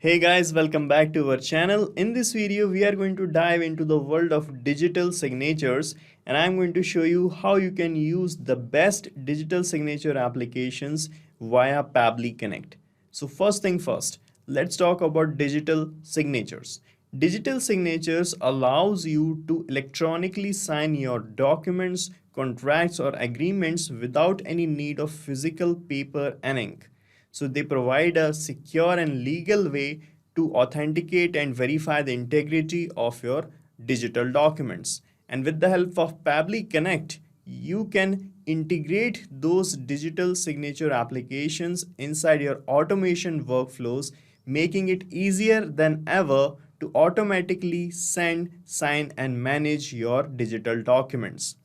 Hey guys, welcome back to our channel. In this video, we are going to dive into the world of digital signatures and I'm going to show you how you can use the best digital signature applications via Pabbly Connect. So first thing first, let's talk about digital signatures. Digital signatures allows you to electronically sign your documents, contracts or agreements without any need of physical paper and ink. So they provide a secure and legal way to authenticate and verify the integrity of your digital documents. And with the help of Pabbly Connect, you can integrate those digital signature applications inside your automation workflows, making it easier than ever to automatically send, sign, and manage your digital documents.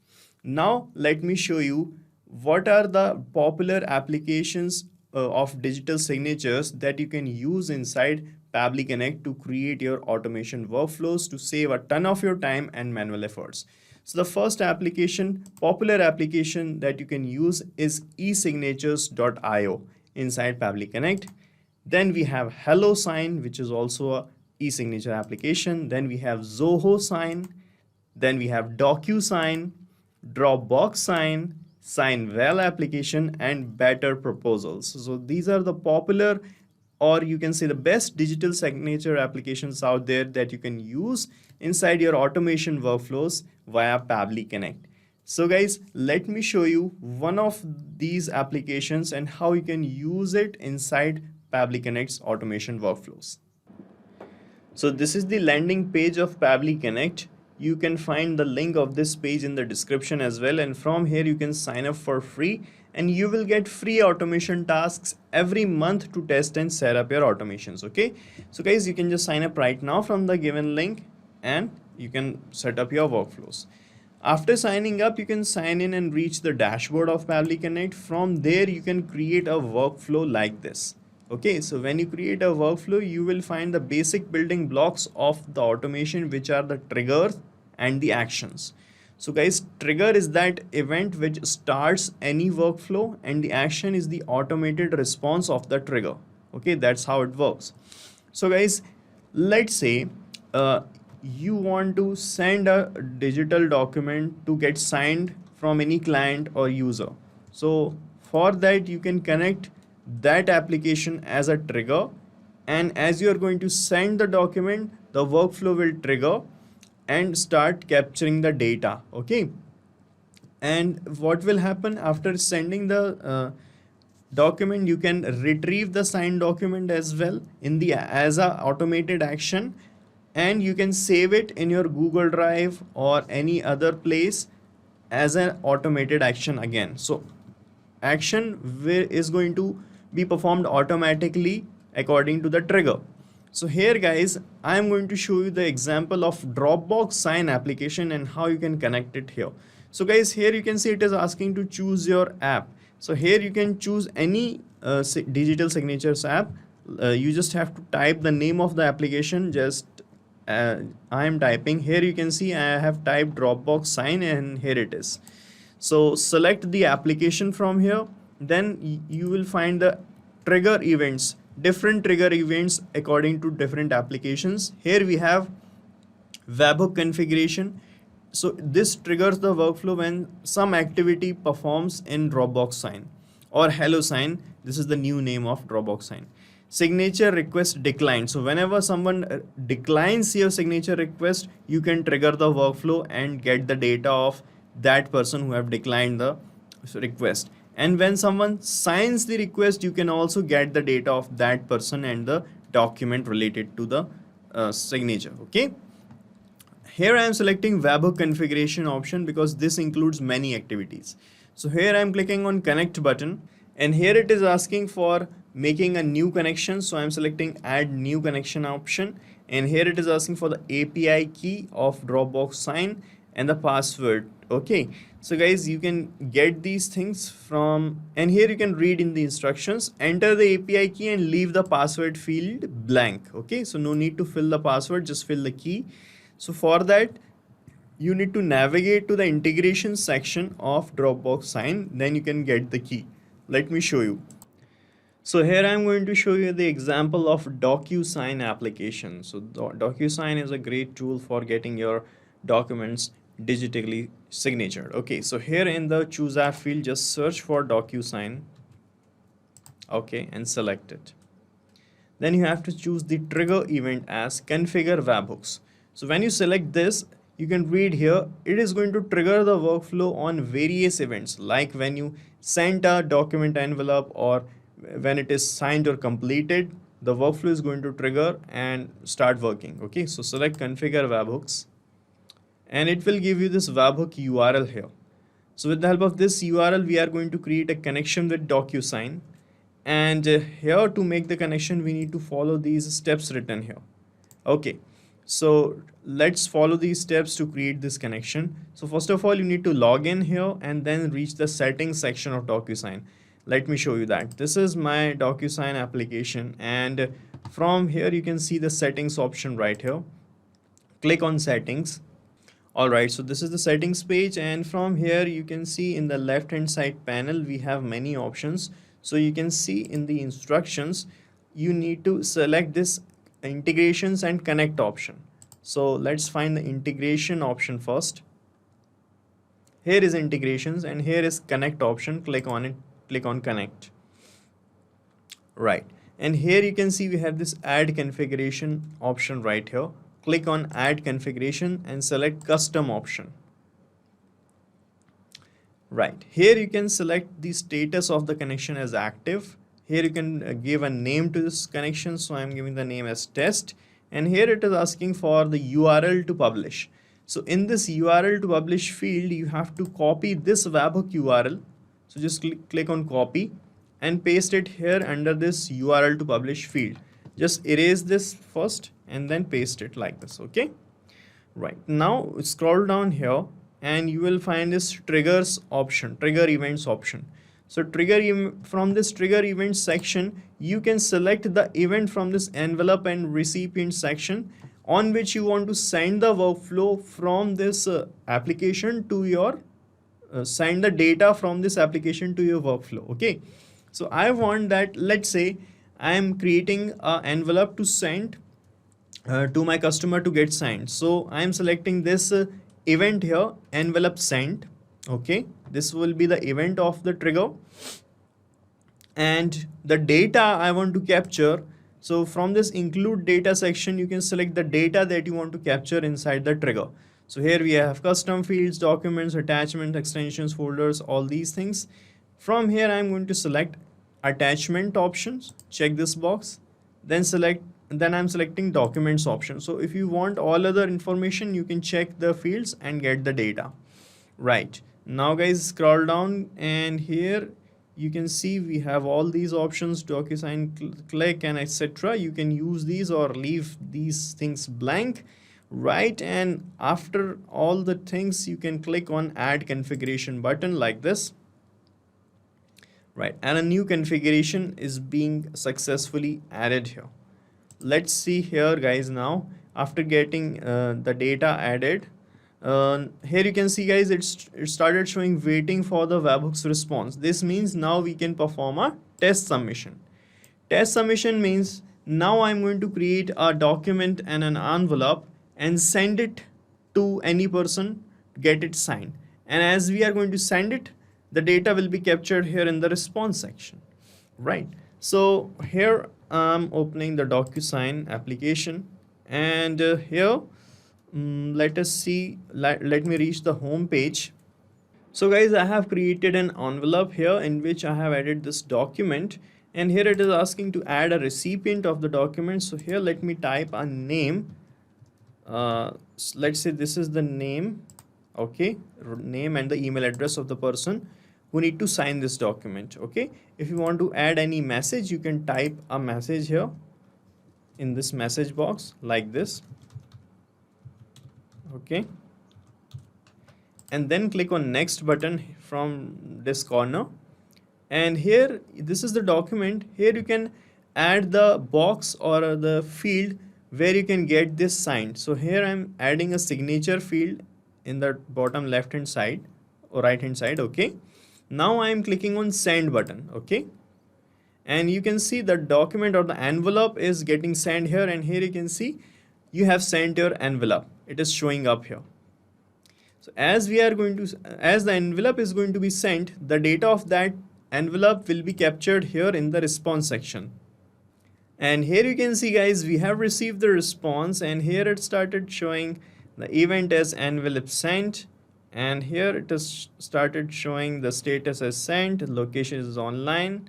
Now, let me show you what are the popular applications of digital signatures that you can use inside Pabbly Connect to create your automation workflows to save a ton of your time and manual efforts. So the first popular application that you can use is esignatures.io inside Pabbly Connect. Then we have HelloSign, which is also a e-signature application. Then we have Zoho Sign. Then we have DocuSign, Dropbox Sign, Signwell application, and Better Proposals. So these are the popular, or you can say the best digital signature applications out there that you can use inside your automation workflows via Pabbly Connect. So guys, let me show you one of these applications and how you can use it inside Pabbly Connect's automation workflows. So this is the landing page of Pabbly Connect. You can find the link of this page in the description as well, and from here you can sign up for free and you will get free automation tasks every month to test and set up your automations. Okay, so guys, you can just sign up right now from the given link and you can set up your workflows. After signing up, you can sign in and reach the dashboard of Pabbly Connect. From there you can create a workflow like this. Okay, so when you create a workflow, you will find the basic building blocks of the automation, which are the triggers and the actions. So guys, trigger is that event which starts any workflow and the action is the automated response of the trigger. Okay, that's how it works. So guys, let's say you want to send a digital document to get signed from any client or user. So for that, you can connect that application as a trigger, and as you are going to send the document, the workflow will trigger and start capturing the data. Okay, and what will happen after sending the document, you can retrieve the signed document as well in the as a automated action, and you can save it in your Google Drive or any other place as an automated action again. So action is going to be performed automatically according to the trigger. So here guys, I am going to show you the example of Dropbox Sign application and how you can connect it here. So guys, here you can see it is asking to choose your app. So here you can choose any digital signatures app. You just have to type the name of the application. Just I am typing here. You can see I have typed Dropbox Sign and here it is. So select the application from here. Then you will find the trigger events, different trigger events according to different applications. Here we have webhook configuration. So this triggers the workflow when some activity performs in Dropbox Sign, or HelloSign. This is the new name of Dropbox Sign. Signature request declined. So whenever someone declines your signature request, you can trigger the workflow and get the data of that person who have declined the request. And when someone signs the request, you can also get the data of that person and the document related to the signature. Okay, here I am selecting webhook configuration option because this includes many activities. So here I am clicking on connect button, and here it is asking for making a new connection. So I am selecting add new connection option, and here it is asking for the API key of Dropbox Sign and the password. Okay, so guys, you can get these things from, and here you can read in the instructions, enter the API key and leave the password field blank. Okay, so no need to fill the password, just fill the key. So for that, you need to navigate to the integration section of Dropbox Sign, then you can get the key. Let me show you. So here I'm going to show you the example of DocuSign application. So DocuSign is a great tool for getting your documents digitally signatured. Okay, so here in the choose app field, just search for DocuSign. Okay, and select it. Then you have to choose the trigger event as configure webhooks. So when you select this, you can read here, it is going to trigger the workflow on various events, like when you send a document envelope or when it is signed or completed, the workflow is going to trigger and start working. Okay, so select configure webhooks and it will give you this webhook URL here. So with the help of this URL, we are going to create a connection with DocuSign. And here to make the connection, we need to follow these steps written here. Okay, so let's follow these steps to create this connection. So first of all, you need to log in here and then reach the settings section of DocuSign. Let me show you that. This is my DocuSign application, and from here you can see the settings option right here. Click on settings. Alright, so this is the settings page, and from here you can see in the left hand side panel we have many options. So you can see in the instructions you need to select this integrations and connect option. So let's find the integration option first. Here is integrations and here is connect option. Click on it, click on connect. Right, and here you can see we have this add configuration option right here. Click on add configuration and select custom option. Right, here you can select the status of the connection as active. Here you can give a name to this connection, so I'm giving the name as test, and here it is asking for the URL to publish. So in this URL to publish field, you have to copy this webhook URL. So just click on copy and paste it here under this URL to publish field. Just erase this first and then paste it like this. Okay, right, now scroll down here and you will find this triggers option, trigger events option. So from this trigger event section, you can select the event from this envelope and recipient section on which you want to send the workflow from this application to your send the data from this application to your workflow. Okay, so I want that, let's say I am creating an envelope to send to my customer to get signed. So I am selecting this event here, envelope sent. Okay, this will be the event of the trigger, and the data I want to capture. So from this include data section, you can select the data that you want to capture inside the trigger. So here we have custom fields, documents, attachments, extensions, folders, all these things. From here I'm going to select attachment options, check this box, then I'm selecting documents option. So if you want all other information, you can check the fields and get the data. Right, now guys, scroll down and here you can see we have all these options, DocuSign, click and etc. You can use these or leave these things blank. Right, and after all the things you can click on add configuration button like this. Right, and a new configuration is being successfully added here. Let's see here guys. Now after getting the data added, here you can see guys, it started showing waiting for the webhooks response. This means now we can perform a test submission. Test submission means now I'm going to create a document and an envelope and send it to any person, get it signed, and as we are going to send it, the data will be captured here in the response section. Right, so here I'm opening the DocuSign application, and here let us see, let me reach the home page. So guys, I have created an envelope here in which I have added this document, and here it is asking to add a recipient of the document. So here let me type a name. Let's say this is the name. Okay, name and the email address of the person who need to sign this document. Okay, if you want to add any message, you can type a message here in this message box like this. Okay, and then click on next button from this corner, and here this is the document. Here you can add the box or the field where you can get this signed. So here I'm adding a signature field in the bottom left hand side or right hand side. Okay, now I am clicking on send button. Okay, and you can see the document or the envelope is getting sent here, and here you can see you have sent your envelope. It is showing up here. So as the envelope is going to be sent, the data of that envelope will be captured here in the response section. And here you can see, guys, we have received the response, and here it started showing the event as envelope sent, and here it has started showing the status as sent, location is online,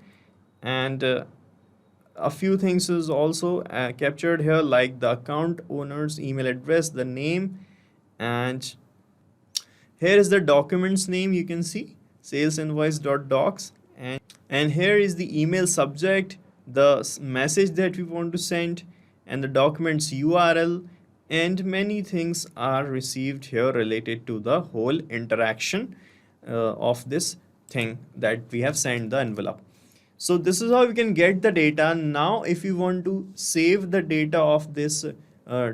and a few things is also captured here, like the account owner's email address, the name, and here is the document's name. You can see salesinvoice.docs, and here is the email subject, the message that we want to send, and the document's URL, and many things are received here related to the whole interaction of this thing that we have sent the envelope. So this is how we can get the data. Now if you want to save the data of this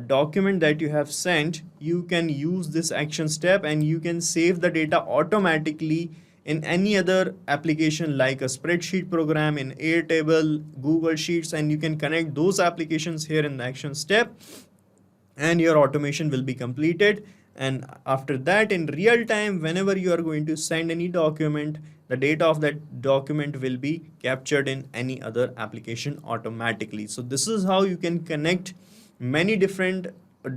document that you have sent, you can use this action step, and you can save the data automatically in any other application like a spreadsheet program, in Airtable, Google Sheets, and you can connect those applications here in the action step, and your automation will be completed. And after that, in real time, whenever you are going to send any document, the data of that document will be captured in any other application automatically. So this is how you can connect many different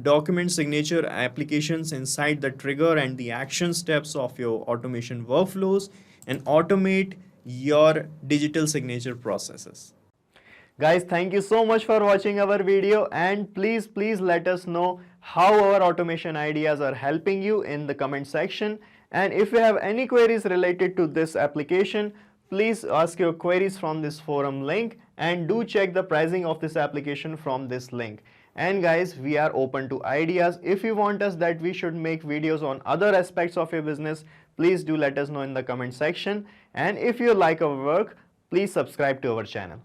document signature applications inside the trigger and the action steps of your automation workflows, and automate your digital signature processes. Guys, thank you so much for watching our video, and please let us know how our automation ideas are helping you in the comment section. And if you have any queries related to this application, please ask your queries from this forum link, and do check the pricing of this application from this link. And guys, we are open to ideas. If you want us that we should make videos on other aspects of your business, please do let us know in the comment section. And if you like our work, please subscribe to our channel.